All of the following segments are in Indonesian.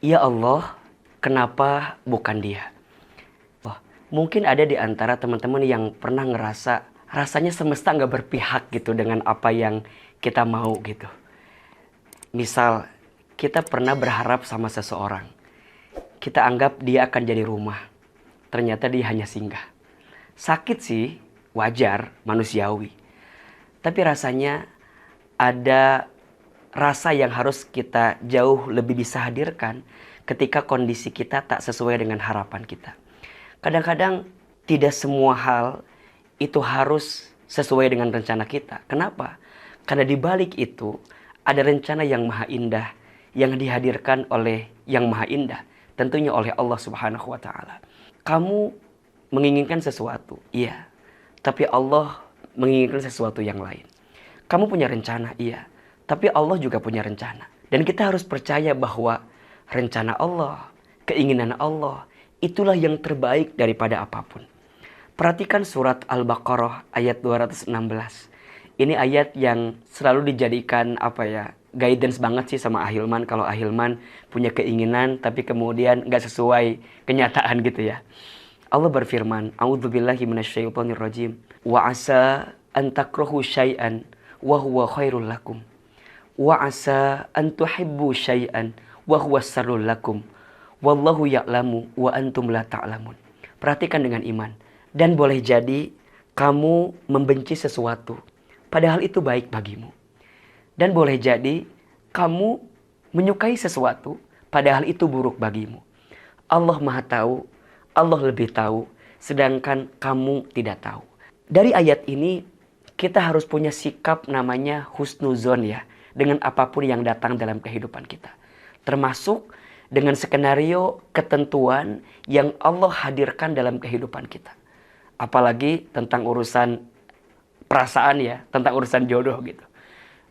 Ya Allah, kenapa bukan dia? Wah, mungkin ada di antara teman-teman yang pernah ngerasa rasanya semesta nggak berpihak gitu dengan apa yang kita mau gitu. Misal, kita pernah berharap sama seseorang. Kita anggap dia akan jadi rumah. Ternyata dia hanya singgah. Sakit sih, wajar, manusiawi. Tapi rasanya ada rasa yang harus kita jauh lebih bisa hadirkan ketika kondisi kita tak sesuai dengan harapan kita. Kadang-kadang tidak semua hal itu harus sesuai dengan rencana kita. Kenapa? Karena di balik itu ada rencana yang maha indah yang dihadirkan oleh yang maha indah, tentunya oleh Allah Subhanahu wa taala. Kamu menginginkan sesuatu, iya. Tapi Allah menginginkan sesuatu yang lain. Kamu punya rencana, iya. Tapi Allah juga punya rencana. Dan kita harus percaya bahwa rencana Allah, keinginan Allah, itulah yang terbaik daripada apapun. Perhatikan surat Al-Baqarah ayat 216. Ini ayat yang selalu dijadikan guidance banget sih sama Ahilman. Kalau Ahilman punya keinginan tapi kemudian gak sesuai kenyataan gitu ya. Allah berfirman, A'udzubillahi minasyaitonirrajim. Wa asa an takrahu syai'an wa huwa khairul lakum. Wa asa an tuhibbu syai'an wa huwa syarrul lakum. Wallahu ya'lamu wa antum la ta'lamun. Perhatikan dengan iman. Dan boleh jadi kamu membenci sesuatu, padahal itu baik bagimu. Dan boleh jadi kamu menyukai sesuatu, padahal itu buruk bagimu. Allah Maha Tahu, Allah lebih tahu, sedangkan kamu tidak tahu. Dari ayat ini kita harus punya sikap namanya husnuzon ya, dengan apapun yang datang dalam kehidupan kita. Termasuk dengan skenario ketentuan yang Allah hadirkan dalam kehidupan kita. Apalagi tentang urusan perasaan ya, tentang urusan jodoh gitu.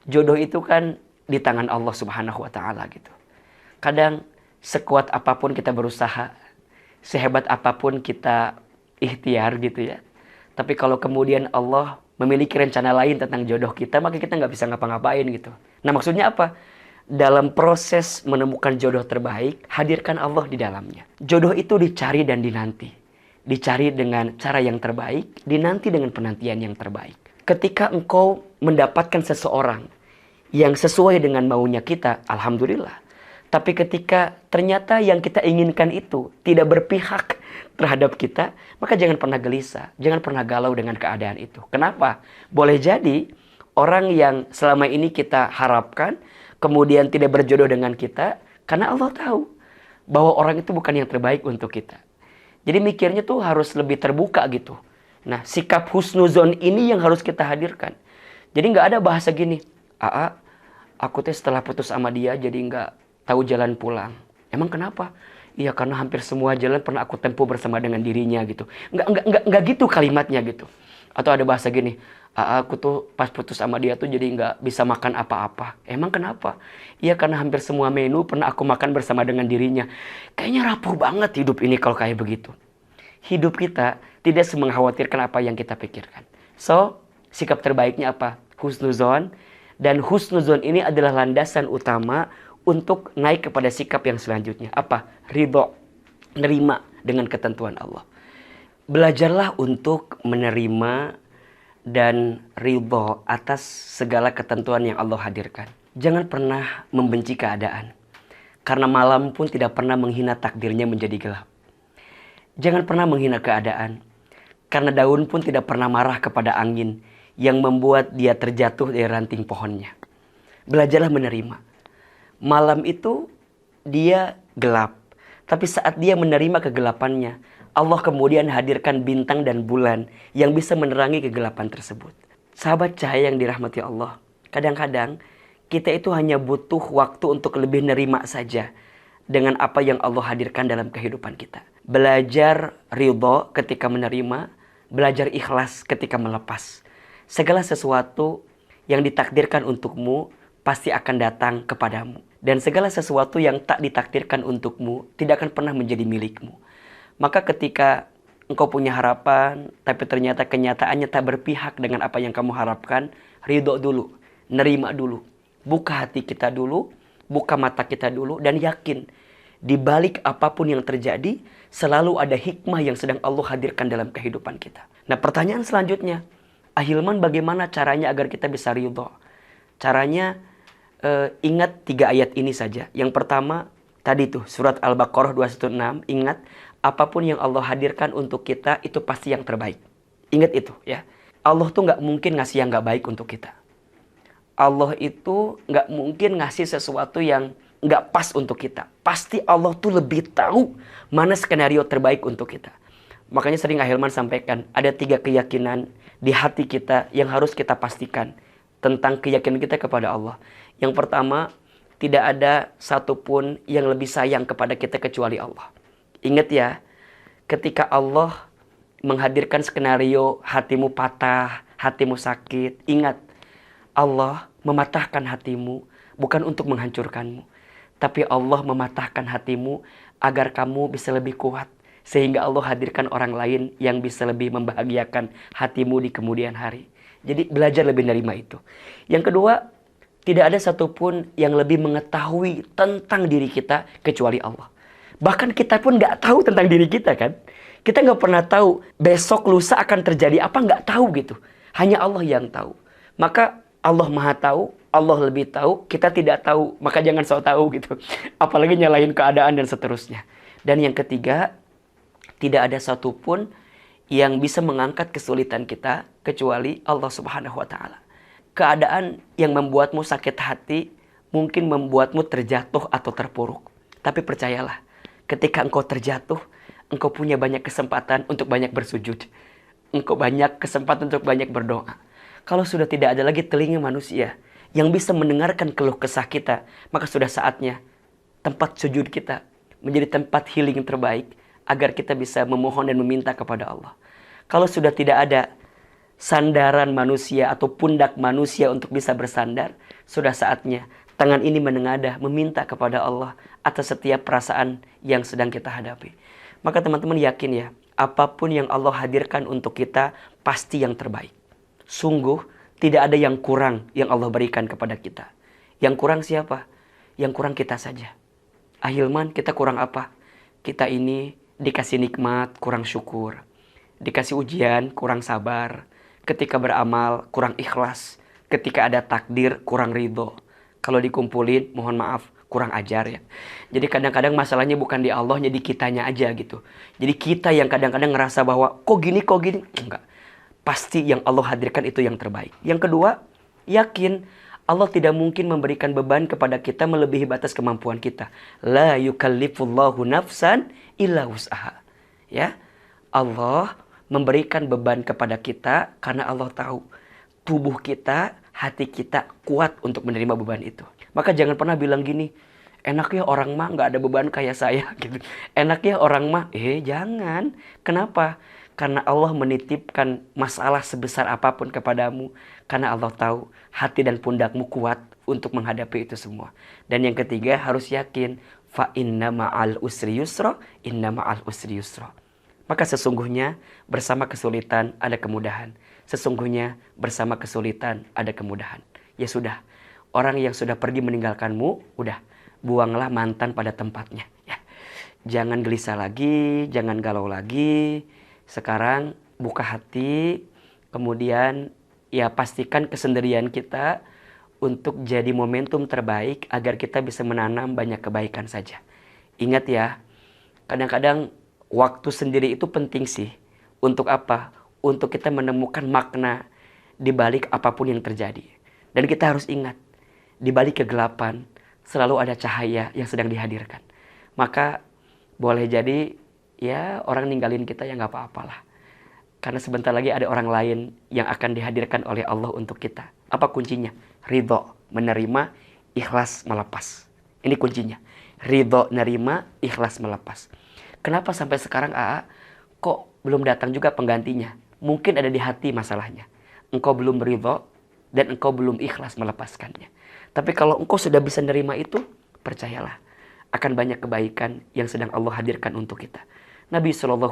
Jodoh itu kan di tangan Allah Subhanahu wa taala gitu. Kadang sekuat apapun kita berusaha, sehebat apapun kita ikhtiar gitu ya. Tapi kalau kemudian Allah memiliki rencana lain tentang jodoh kita, maka kita nggak bisa ngapa-ngapain gitu. Nah maksudnya apa? Dalam proses menemukan jodoh terbaik, hadirkan Allah di dalamnya. Jodoh itu dicari dan dinanti. Dicari dengan cara yang terbaik, dinanti dengan penantian yang terbaik. Ketika engkau mendapatkan seseorang yang sesuai dengan maunya kita, alhamdulillah. Tapi ketika ternyata yang kita inginkan itu tidak berpihak terhadap kita, maka jangan pernah gelisah, jangan pernah galau dengan keadaan itu. Kenapa? Boleh jadi orang yang selama ini kita harapkan, kemudian tidak berjodoh dengan kita, karena Allah tahu bahwa orang itu bukan yang terbaik untuk kita. Jadi mikirnya tuh harus lebih terbuka gitu. Nah, sikap husnuzon ini yang harus kita hadirkan. Jadi nggak ada bahasa gini, aku tuh setelah putus sama dia jadi nggak tahu jalan pulang. Emang kenapa? Iya karena hampir semua jalan pernah aku tempuh bersama dengan dirinya gitu. Nggak gitu kalimatnya gitu. Atau ada bahasa gini, aku tuh pas putus sama dia tuh jadi nggak bisa makan apa-apa. Emang kenapa? Iya karena hampir semua menu pernah aku makan bersama dengan dirinya. Kayaknya rapuh banget hidup ini kalau kayak begitu. Hidup kita tidak semengkhawatirkan apa yang kita pikirkan. So, sikap terbaiknya apa? Husnuzon. Dan husnuzon ini adalah landasan utama untuk naik kepada sikap yang selanjutnya. Apa? Ridho. Nerima dengan ketentuan Allah. Belajarlah untuk menerima dan ridho atas segala ketentuan yang Allah hadirkan. Jangan pernah membenci keadaan. Karena malam pun tidak pernah menghina takdirnya menjadi gelap. Jangan pernah menghina keadaan. Karena daun pun tidak pernah marah kepada angin yang membuat dia terjatuh dari ranting pohonnya. Belajarlah menerima. Malam itu dia gelap. Tapi saat dia menerima kegelapannya, Allah kemudian hadirkan bintang dan bulan yang bisa menerangi kegelapan tersebut. Sahabat cahaya yang dirahmati Allah, kadang-kadang kita itu hanya butuh waktu untuk lebih nerima saja dengan apa yang Allah hadirkan dalam kehidupan kita. Belajar ridho ketika menerima, belajar ikhlas ketika melepas. Segala sesuatu yang ditakdirkan untukmu pasti akan datang kepadamu. Dan segala sesuatu yang tak ditakdirkan untukmu tidak akan pernah menjadi milikmu. Maka ketika engkau punya harapan, tapi ternyata kenyataannya tak berpihak dengan apa yang kamu harapkan, ridho dulu, nerima dulu. Buka hati kita dulu, buka mata kita dulu, dan yakin Di balik apapun yang terjadi, selalu ada hikmah yang sedang Allah hadirkan dalam kehidupan kita. Nah, pertanyaan selanjutnya, Ahilman, bagaimana caranya agar kita bisa ridho? Caranya, ingat 3 ayat ini saja. Yang pertama, tadi tuh surat Al-Baqarah 216, ingat apapun yang Allah hadirkan untuk kita itu pasti yang terbaik. Ingat itu ya. Allah tuh nggak mungkin ngasih yang nggak baik untuk kita. Allah itu nggak mungkin ngasih sesuatu yang nggak pas untuk kita. Pasti Allah tuh lebih tahu mana skenario terbaik untuk kita. Makanya sering Ahilman sampaikan, ada 3 keyakinan di hati kita yang harus kita pastikan tentang keyakinan kita kepada Allah. Yang pertama, tidak ada satupun yang lebih sayang kepada kita kecuali Allah. Ingat ya, ketika Allah menghadirkan skenario hatimu patah, hatimu sakit, ingat, Allah mematahkan hatimu bukan untuk menghancurkanmu, tapi Allah mematahkan hatimu agar kamu bisa lebih kuat, sehingga Allah hadirkan orang lain yang bisa lebih membahagiakan hatimu di kemudian hari. Jadi belajar lebih menerima itu. Yang kedua, tidak ada satupun yang lebih mengetahui tentang diri kita kecuali Allah. Bahkan kita pun nggak tahu tentang diri kita kan. Kita nggak pernah tahu besok lusa akan terjadi apa, nggak tahu gitu. Hanya Allah yang tahu. Maka Allah Maha tahu, Allah lebih tahu, kita tidak tahu. Maka jangan sok tahu gitu. Apalagi nyalahin keadaan dan seterusnya. Dan yang ketiga, tidak ada satupun yang bisa mengangkat kesulitan kita kecuali Allah Subhanahu wa Ta'ala. Keadaan yang membuatmu sakit hati mungkin membuatmu terjatuh atau terpuruk. Tapi percayalah, ketika engkau terjatuh, engkau punya banyak kesempatan untuk banyak bersujud. Engkau banyak kesempatan untuk banyak berdoa. Kalau sudah tidak ada lagi telinga manusia yang bisa mendengarkan keluh kesah kita, maka sudah saatnya tempat sujud kita menjadi tempat healing terbaik agar kita bisa memohon dan meminta kepada Allah. Kalau sudah tidak ada sandaran manusia atau pundak manusia untuk bisa bersandar, sudah saatnya tangan ini menengadah meminta kepada Allah atas setiap perasaan yang sedang kita hadapi. Maka teman-teman yakin ya, apapun yang Allah hadirkan untuk kita pasti yang terbaik. Sungguh tidak ada yang kurang yang Allah berikan kepada kita. Yang kurang siapa? Yang kurang kita saja. Ahilman, kita kurang apa? Kita ini dikasih nikmat, kurang syukur. Dikasih ujian, kurang sabar. Ketika beramal, kurang ikhlas. Ketika ada takdir, kurang ridho. Kalau dikumpulin, mohon maaf, kurang ajar ya. Jadi kadang-kadang masalahnya bukan di Allah, jadi kitanya aja gitu. Jadi kita yang kadang-kadang ngerasa bahwa kok gini. Enggak. Pasti yang Allah hadirkan itu yang terbaik. Yang kedua, yakin Allah tidak mungkin memberikan beban kepada kita melebihi batas kemampuan kita. La yukallifullahu nafsan illa wus'aha. Ya. Allah memberikan beban kepada kita karena Allah tahu tubuh kita, hati kita kuat untuk menerima beban itu. Maka jangan pernah bilang gini, enaknya orang mah nggak ada beban kayak saya gitu. Enaknya orang mah, jangan. Kenapa? Karena Allah menitipkan masalah sebesar apapun kepadamu. Karena Allah tahu hati dan pundakmu kuat untuk menghadapi itu semua. Dan yang ketiga harus yakin, fa inna ma'al usri yusra, inna ma'al usri yusra. Maka sesungguhnya bersama kesulitan ada kemudahan. Sesungguhnya bersama kesulitan ada kemudahan. Ya sudah, orang yang sudah pergi meninggalkanmu, udah, buanglah mantan pada tempatnya. Ya. Jangan gelisah lagi, jangan galau lagi. Sekarang buka hati, kemudian ya pastikan kesendirian kita untuk jadi momentum terbaik agar kita bisa menanam banyak kebaikan saja. Ingat ya, kadang-kadang waktu sendiri itu penting sih. Untuk apa? Untuk kita menemukan makna di balik apapun yang terjadi. Dan kita harus ingat, di balik kegelapan selalu ada cahaya yang sedang dihadirkan. Maka boleh jadi ya orang ninggalin kita ya nggak apa-apalah. Karena sebentar lagi ada orang lain yang akan dihadirkan oleh Allah untuk kita. Apa kuncinya? Ridho, menerima, ikhlas, melepas. Ini kuncinya. Ridho, nerima, ikhlas, melepas. Kenapa sampai sekarang kok belum datang juga penggantinya? Mungkin ada di hati masalahnya. Engkau belum ridho dan engkau belum ikhlas melepaskannya. Tapi kalau engkau sudah bisa nerima itu, percayalah akan banyak kebaikan yang sedang Allah hadirkan untuk kita. Nabi SAW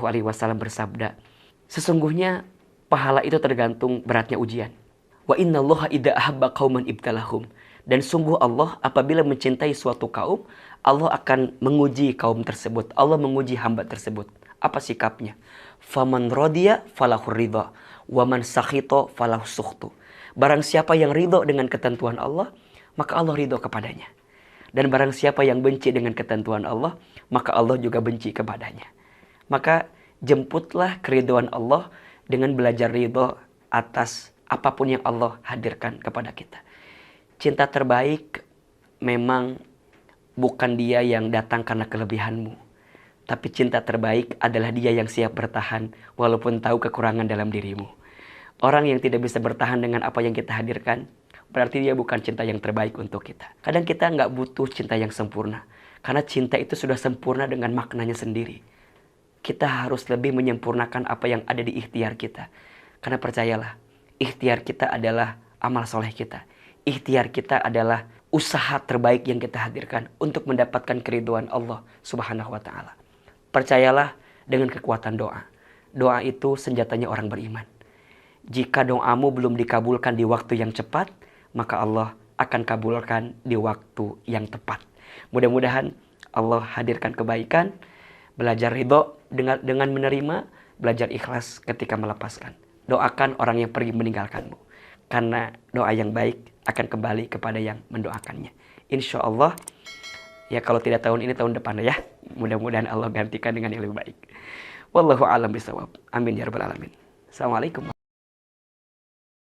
bersabda, sesungguhnya pahala itu tergantung beratnya ujian. Wa innallaha idza ahabba qauman ibtalahum. Dan sungguh Allah apabila mencintai suatu kaum Allah akan menguji kaum tersebut. Allah menguji hamba tersebut. Apa sikapnya? Faman radiya falahu ridha, wa man sakhita falahu sukhtu. Barang siapa yang ridho dengan ketentuan Allah, maka Allah ridho kepadanya. Dan barang siapa yang benci dengan ketentuan Allah, maka Allah juga benci kepadanya. Maka jemputlah keridhaan Allah dengan belajar ridho atas apapun yang Allah hadirkan kepada kita. Cinta terbaik memang bukan dia yang datang karena kelebihanmu. Tapi cinta terbaik adalah dia yang siap bertahan walaupun tahu kekurangan dalam dirimu. Orang yang tidak bisa bertahan dengan apa yang kita hadirkan, berarti dia bukan cinta yang terbaik untuk kita. Kadang kita nggak butuh cinta yang sempurna. Karena cinta itu sudah sempurna dengan maknanya sendiri. Kita harus lebih menyempurnakan apa yang ada di ikhtiar kita. Karena percayalah, ikhtiar kita adalah amal soleh kita. Ikhtiar kita adalah usaha terbaik yang kita hadirkan untuk mendapatkan keridhaan Allah Subhanahu wa ta'ala. Percayalah dengan kekuatan doa. Doa itu senjatanya orang beriman. Jika doamu belum dikabulkan di waktu yang cepat, maka Allah akan kabulkan di waktu yang tepat. Mudah-mudahan Allah hadirkan kebaikan, belajar ridho dengan menerima, belajar ikhlas ketika melepaskan. Doakan orang yang pergi meninggalkanmu. Karena doa yang baik akan kembali kepada yang mendoakannya. Insya Allah, ya kalau tidak tahun ini, tahun depan ya. Mudah-mudahan Allah gantikan dengan yang lebih baik. Wallahu a'lam bishawab. Amin ya rabbal alamin. Assalamualaikum.